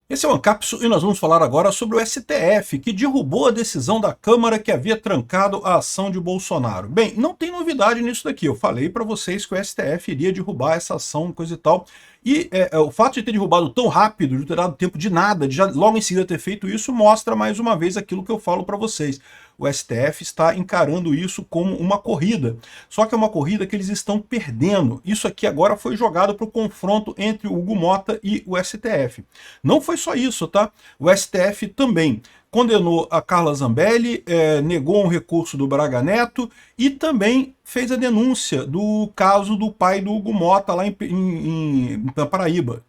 Esse é o Ancapsu e nós vamos falar agora sobre o STF, que derrubou a decisão da Câmara que havia trancado a ação de Bolsonaro. Bem, não tem novidade nisso daqui. Eu falei para vocês que o STF iria derrubar essa ação, coisa e tal. E o fato de ter derrubado tão rápido, de ter dado tempo de nada, de já logo em seguida ter feito isso, mostra mais uma vez aquilo que eu falo para vocês. O STF está encarando isso como uma corrida. Só que é uma corrida que eles estão perdendo. Isso aqui agora foi jogado para o confronto entre o Hugo Mota e o STF. Não foi só isso, tá? O STF também condenou a Carla Zambelli, negou um recurso do Braga Neto e também fez a denúncia do caso do pai do Hugo Mota lá em Paraíba.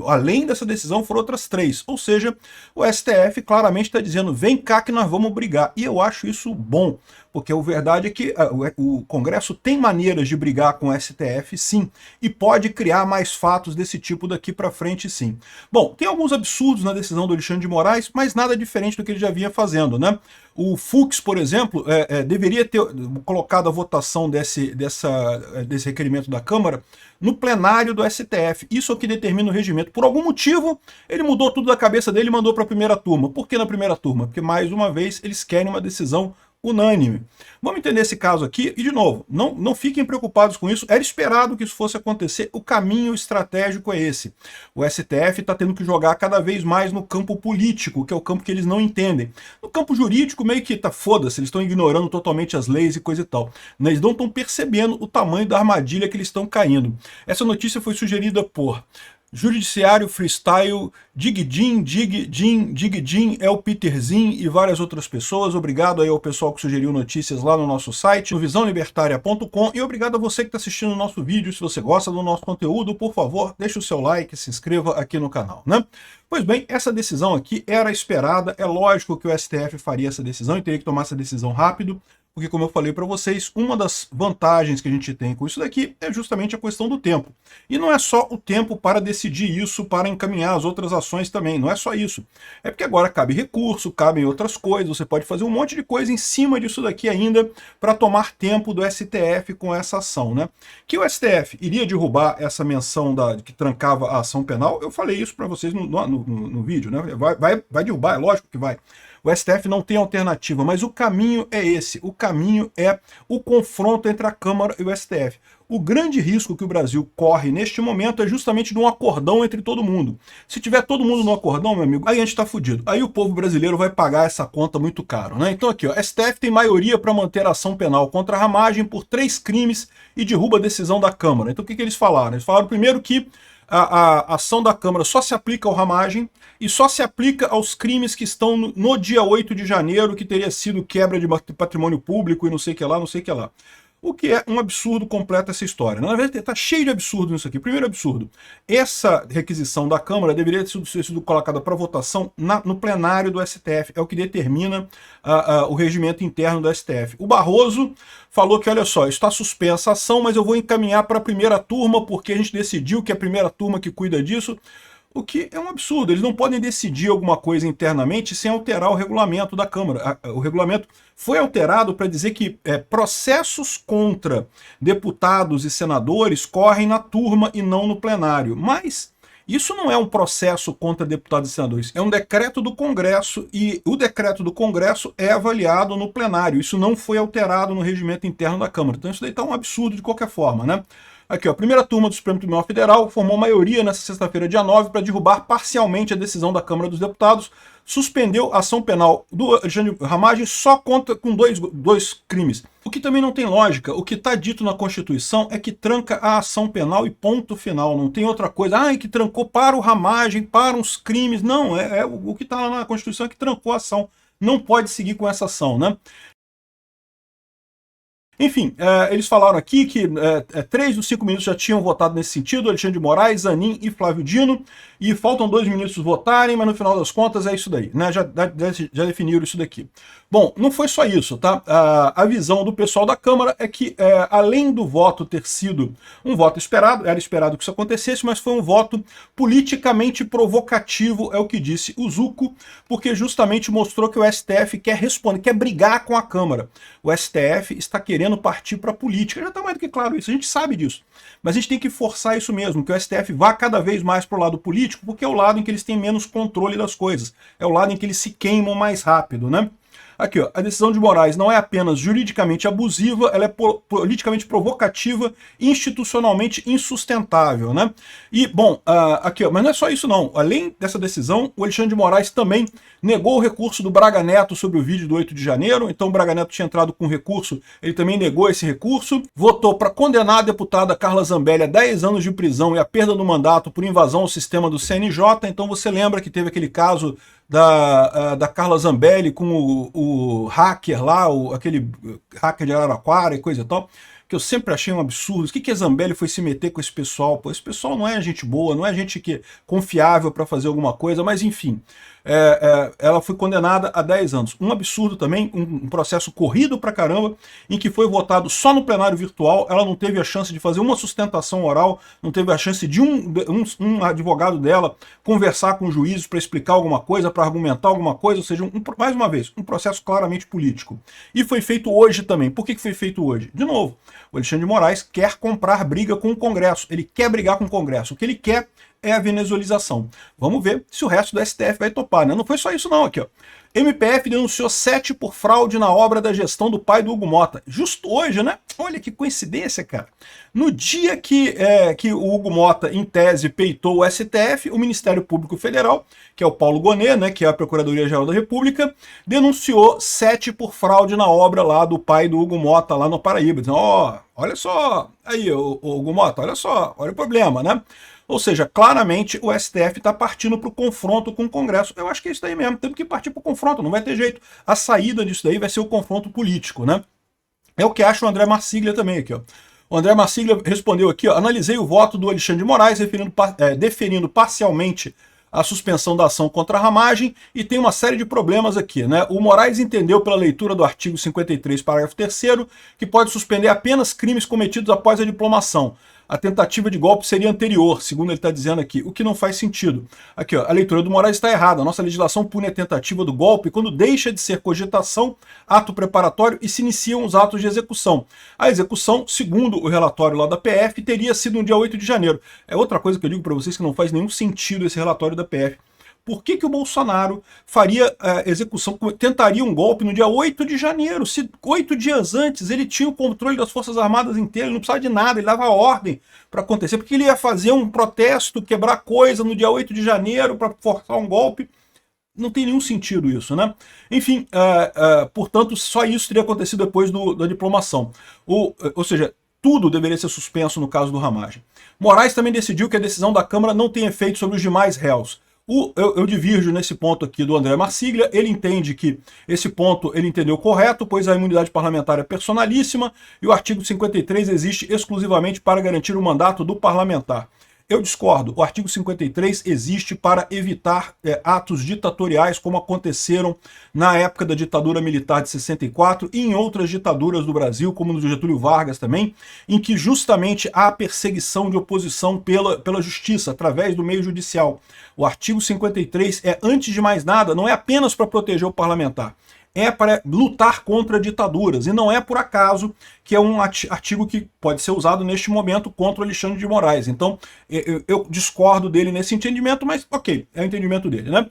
Além dessa decisão, foram outras 3. Ou seja, o STF claramente está dizendo, vem cá que nós vamos brigar. E eu acho isso bom, porque a verdade é que o Congresso tem maneiras de brigar com o STF, sim, e pode criar mais fatos desse tipo daqui para frente, sim. Bom, tem alguns absurdos na decisão do Alexandre de Moraes, mas nada diferente do que ele já vinha fazendo, né? O Fux, por exemplo, deveria ter colocado a votação desse requerimento da Câmara no plenário do STF. Isso é o que determina o regimento. Por algum motivo, ele mudou tudo da cabeça dele e mandou para a primeira turma. Por que na primeira turma? Porque, mais uma vez, eles querem uma decisão unânime. Vamos entender esse caso aqui, e de novo, não fiquem preocupados com isso, era esperado que isso fosse acontecer, o caminho estratégico é esse. O STF está tendo que jogar cada vez mais no campo político, que é o campo que eles não entendem. No campo jurídico, meio que tá foda-se, eles estão ignorando totalmente as leis e coisa e tal. Eles não estão percebendo o tamanho da armadilha que eles estão caindo. Essa notícia foi sugerida por Judiciário Freestyle, Digdim é o Peterzinho e várias outras pessoas. Obrigado aí ao pessoal que sugeriu notícias lá no nosso site, no visãolibertaria.com, e obrigado a você que está assistindo o nosso vídeo. Se você gosta do nosso conteúdo, por favor, deixe o seu like e se inscreva aqui no canal, né? Pois bem, essa decisão aqui era esperada, é lógico que o STF faria essa decisão e teria que tomar essa decisão rápido, porque, como eu falei para vocês, uma das vantagens que a gente tem com isso daqui é justamente a questão do tempo. E não é só o tempo para decidir isso, para encaminhar as outras ações também, não é só isso. É porque agora cabe recurso, cabem outras coisas, você pode fazer um monte de coisa em cima disso daqui ainda para tomar tempo do STF com essa ação, né? Que o STF iria derrubar essa menção que trancava a ação penal, eu falei isso para vocês no vídeo, né? Vai derrubar, é lógico que vai. O STF não tem alternativa, mas o caminho é esse. O caminho é o confronto entre a Câmara e o STF. O grande risco que o Brasil corre neste momento é justamente de um acordão entre todo mundo. Se tiver todo mundo no acordão, meu amigo, aí a gente está fudido. Aí o povo brasileiro vai pagar essa conta muito caro, né? Então aqui, ó, STF tem maioria para manter a ação penal contra a Ramagem por 3 crimes e derruba a decisão da Câmara. Então o que eles falaram? Eles falaram primeiro que a ação da Câmara só se aplica ao Ramagem e só se aplica aos crimes que estão no dia 8 de janeiro, que teria sido quebra de patrimônio público e não sei o que lá, não sei o que lá. O que é um absurdo completo essa história. Na verdade, está cheio de absurdo nisso aqui. Primeiro absurdo, essa requisição da Câmara deveria ter sido colocada para votação no plenário do STF. É o que determina o regimento interno do STF. O Barroso falou que, olha só, está suspensa a ação, mas eu vou encaminhar para a primeira turma, porque a gente decidiu que é a primeira turma que cuida disso. O que é um absurdo. Eles não podem decidir alguma coisa internamente sem alterar o regulamento da Câmara. O regulamento foi alterado para dizer que processos contra deputados e senadores correm na turma e não no plenário. Mas isso não é um processo contra deputados e senadores, é um decreto do Congresso e o decreto do Congresso é avaliado no plenário. Isso não foi alterado no regimento interno da Câmara. Então isso daí está um absurdo de qualquer forma, né? Aqui, ó, a primeira turma do Supremo Tribunal Federal formou maioria nessa sexta-feira, dia 9, para derrubar parcialmente a decisão da Câmara dos Deputados, suspendeu a ação penal do Alexandre Ramagem só com dois crimes. O que também não tem lógica. O que está dito na Constituição é que tranca a ação penal e ponto final. Não tem outra coisa. Que trancou para o Ramagem, para uns crimes. Não, o que está lá na Constituição é que trancou a ação. Não pode seguir com essa ação, né? Enfim, eles falaram aqui que 3 dos 5 ministros já tinham votado nesse sentido, Alexandre de Moraes, Zanin e Flávio Dino, e faltam 2 ministros votarem, mas no final das contas é isso daí, né? Já definiram isso daqui. Bom, não foi só isso, tá? A visão do pessoal da Câmara é que, além do voto ter sido um voto esperado, era esperado que isso acontecesse, mas foi um voto politicamente provocativo, é o que disse o Zucco, porque justamente mostrou que o STF quer responder, quer brigar com a Câmara. O STF está querendo querendo partir para a política. Já está mais do que claro isso, a gente sabe disso. Mas a gente tem que forçar isso mesmo, que o STF vá cada vez mais para o lado político, porque é o lado em que eles têm menos controle das coisas. É o lado em que eles se queimam mais rápido, né? Aqui, ó, a decisão de Moraes não é apenas juridicamente abusiva, ela é politicamente provocativa e institucionalmente insustentável, né? E, bom, aqui, ó, mas não é só isso não. Além dessa decisão, o Alexandre de Moraes também negou o recurso do Braga Neto sobre o vídeo do 8 de janeiro, então o Braga Neto tinha entrado com recurso, ele também negou esse recurso, votou para condenar a deputada Carla Zambelli a 10 anos de prisão e a perda do mandato por invasão ao sistema do CNJ, então você lembra que teve aquele caso da Carla Zambelli com o hacker lá, aquele hacker de Araraquara e coisa e tal, que eu sempre achei um absurdo. O que a Zambelli foi se meter com esse pessoal? Pô, esse pessoal não é gente boa, não é gente confiável para fazer alguma coisa, mas enfim. Ela foi condenada a 10 anos. Um absurdo também, um processo corrido pra caramba, em que foi votado só no plenário virtual, ela não teve a chance de fazer uma sustentação oral, não teve a chance de um advogado dela conversar com juízes para explicar alguma coisa, para argumentar alguma coisa, ou seja, mais uma vez, um processo claramente político. E foi feito hoje também. Por que foi feito hoje? De novo, o Alexandre de Moraes quer comprar briga com o Congresso, ele quer brigar com o Congresso. O que ele quer é a venezuelização. Vamos ver se o resto do STF vai topar, né? Não foi só isso não, aqui, ó. MPF denunciou 7 por fraude na obra da gestão do pai do Hugo Motta. Justo hoje, né? Olha que coincidência, cara. No dia que o Hugo Motta, em tese, peitou o STF, o Ministério Público Federal, que é o Paulo Gonet, né, que é a Procuradoria-Geral da República, denunciou 7 por fraude na obra lá do pai do Hugo Motta, lá no Paraíba. Dizendo, ó, olha só, aí, o Hugo Motta, olha só, olha o problema, né? Ou seja, claramente o STF está partindo para o confronto com o Congresso. Eu acho que é isso daí mesmo, temos que partir para o confronto, não vai ter jeito. A saída disso daí vai ser o confronto político, né? É o que acha o André Marsiglia também aqui, ó. O André Marsiglia respondeu aqui, ó, analisei o voto do Alexandre de Moraes deferindo parcialmente a suspensão da ação contra a ramagem e tem uma série de problemas aqui, né? O Moraes entendeu pela leitura do artigo 53, parágrafo 3º, que pode suspender apenas crimes cometidos após a diplomação. A tentativa de golpe seria anterior, segundo ele está dizendo aqui, o que não faz sentido. Aqui, ó, a leitura do Moraes está errada. A nossa legislação pune a tentativa do golpe quando deixa de ser cogitação, ato preparatório e se iniciam os atos de execução. A execução, segundo o relatório lá da PF, teria sido no dia 8 de janeiro. É outra coisa que eu digo para vocês que não faz nenhum sentido esse relatório da PF. Por que o Bolsonaro faria execução, tentaria um golpe no dia 8 de janeiro? Se 8 dias antes ele tinha o controle das Forças Armadas inteiras, ele não precisava de nada, ele dava ordem para acontecer. Porque ele ia fazer um protesto, quebrar coisa no dia 8 de janeiro para forçar um golpe? Não tem nenhum sentido isso, né? Enfim, portanto, só isso teria acontecido depois da diplomação. Ou seja, tudo deveria ser suspenso no caso do Ramagem. Moraes também decidiu que a decisão da Câmara não tem efeito sobre os demais réus. Eu divirjo nesse ponto aqui do André Marsiglia, ele entende que esse ponto ele entendeu correto, pois a imunidade parlamentar é personalíssima e o artigo 53 existe exclusivamente para garantir o mandato do parlamentar. Eu discordo, o artigo 53 existe para evitar atos ditatoriais como aconteceram na época da ditadura militar de 64 e em outras ditaduras do Brasil, como no de Getúlio Vargas também, em que justamente há perseguição de oposição pela justiça, através do meio judicial. O artigo 53 antes de mais nada, não é apenas para proteger o parlamentar, é para lutar contra ditaduras, e não é por acaso que é um artigo que pode ser usado neste momento contra o Alexandre de Moraes. Então, eu discordo dele nesse entendimento, mas ok, é o entendimento dele, né?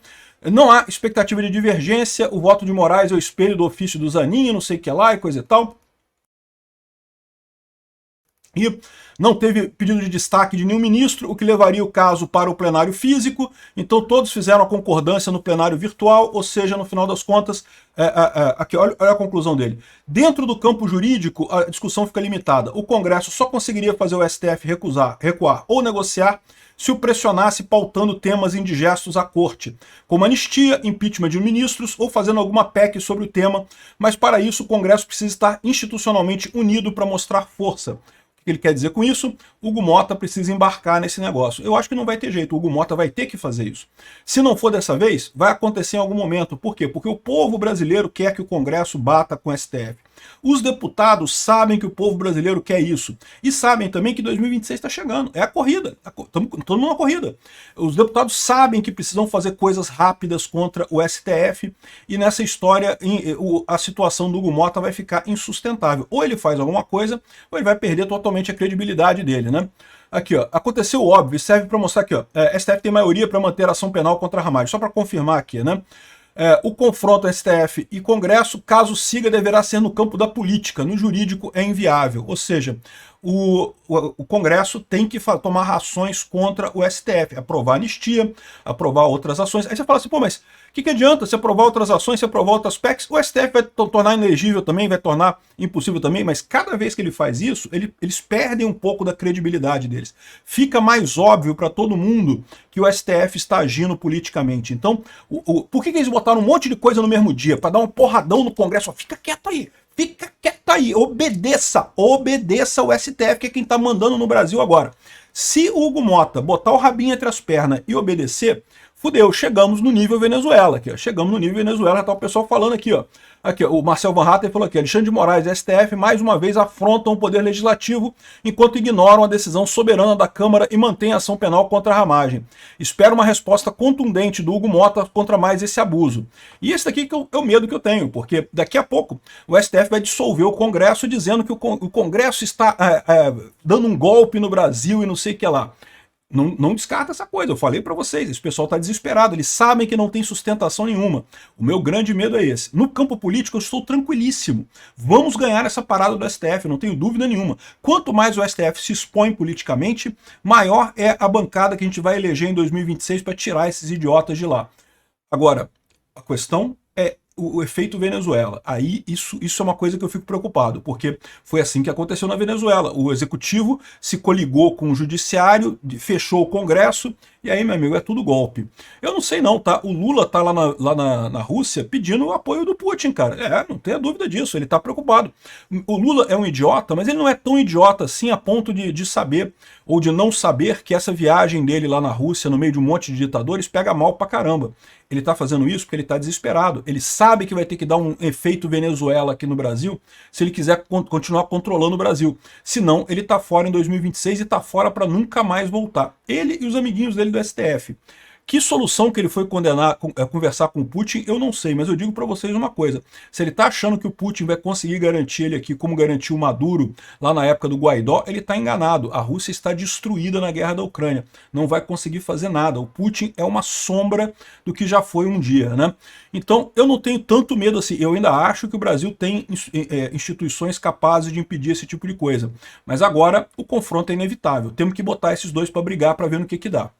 Não há expectativa de divergência, o voto de Moraes é o espelho do ofício do Zanin, não sei o que lá e coisa e tal. E não teve pedido de destaque de nenhum ministro, o que levaria o caso para o plenário físico, então todos fizeram a concordância no plenário virtual, ou seja, no final das contas, aqui, olha a conclusão dele. Dentro do campo jurídico, a discussão fica limitada. O Congresso só conseguiria fazer o STF recuar ou negociar se o pressionasse pautando temas indigestos à corte, como anistia, impeachment de ministros ou fazendo alguma PEC sobre o tema, mas para isso o Congresso precisa estar institucionalmente unido para mostrar força. O que ele quer dizer com isso? Hugo Motta precisa embarcar nesse negócio. Eu acho que não vai ter jeito, o Hugo Motta vai ter que fazer isso. Se não for dessa vez, vai acontecer em algum momento. Por quê? Porque o povo brasileiro quer que o Congresso bata com o STF. Os deputados sabem que o povo brasileiro quer isso. E sabem também que 2026 está chegando. É a corrida. Estamos todo mundo na corrida. Os deputados sabem que precisam fazer coisas rápidas contra o STF. E nessa história, a situação do Hugo Mota vai ficar insustentável. Ou ele faz alguma coisa, ou ele vai perder totalmente a credibilidade dele, né? Aqui, ó, aconteceu o óbvio, serve para mostrar aqui, ó, STF tem maioria para manter a ação penal contra Ramagem. Só para confirmar aqui, né? O confronto STF e Congresso, caso siga, deverá ser no campo da política, no jurídico é inviável. Ou seja, o Congresso tem que tomar ações contra o STF, aprovar anistia, aprovar outras ações. Aí você fala assim, pô, mas o que adianta se aprovar outras ações, se aprovar outras PECs? O STF vai tornar inelegível também, vai tornar impossível também, mas cada vez que ele faz isso, eles perdem um pouco da credibilidade deles. Fica mais óbvio para todo mundo que o STF está agindo politicamente. Então, por que eles botaram um monte de coisa no mesmo dia? Para dar um porradão no Congresso? Ó, fica quieto aí. Fica quieto aí, obedeça o STF, que é quem está mandando no Brasil agora. Se o Hugo Mota botar o rabinho entre as pernas e obedecer, fudeu, chegamos no nível Venezuela, aqui, ó. Chegamos no nível Venezuela, já tá o pessoal falando aqui, ó. Aqui, ó, o Marcel Van Hatten falou aqui, Alexandre de Moraes e STF mais uma vez afrontam o poder legislativo enquanto ignoram a decisão soberana da Câmara e mantêm a ação penal contra a Ramagem. Espero uma resposta contundente do Hugo Mota contra mais esse abuso. E esse daqui é o medo que eu tenho, porque daqui a pouco o STF vai dissolver o Congresso dizendo que o Congresso está dando um golpe no Brasil e não sei o que lá. Não descarta essa coisa, eu falei para vocês, esse pessoal está desesperado, eles sabem que não tem sustentação nenhuma. O meu grande medo é esse. No campo político eu estou tranquilíssimo. Vamos ganhar essa parada do STF, não tenho dúvida nenhuma. Quanto mais o STF se expõe politicamente, maior é a bancada que a gente vai eleger em 2026 para tirar esses idiotas de lá. Agora, a questão é o efeito Venezuela. Aí isso é uma coisa que eu fico preocupado, porque foi assim que aconteceu na Venezuela. O executivo se coligou com o judiciário, fechou o Congresso, e aí, meu amigo, é tudo golpe. Eu não sei não, tá? O Lula tá lá na Rússia pedindo o apoio do Putin, cara. Não tenha dúvida disso, ele tá preocupado. O Lula é um idiota, mas ele não é tão idiota assim a ponto de saber, ou de não saber, que essa viagem dele lá na Rússia, no meio de um monte de ditadores, pega mal pra caramba. Ele tá fazendo isso porque ele tá desesperado. Ele sabe que vai ter que dar um efeito Venezuela aqui no Brasil se ele quiser continuar controlando o Brasil. Senão, ele tá fora em 2026 e tá fora para nunca mais voltar. Ele e os amiguinhos dele do STF. Que solução que ele foi conversar com o Putin, eu não sei, mas eu digo para vocês uma coisa. Se ele tá achando que o Putin vai conseguir garantir ele aqui como garantiu o Maduro lá na época do Guaidó, ele tá enganado. A Rússia está destruída na guerra da Ucrânia. Não vai conseguir fazer nada. O Putin é uma sombra do que já foi um dia, né? Então, eu não tenho tanto medo assim. Eu ainda acho que o Brasil tem instituições capazes de impedir esse tipo de coisa. Mas agora, o confronto é inevitável. Temos que botar esses dois para brigar para ver no que dá.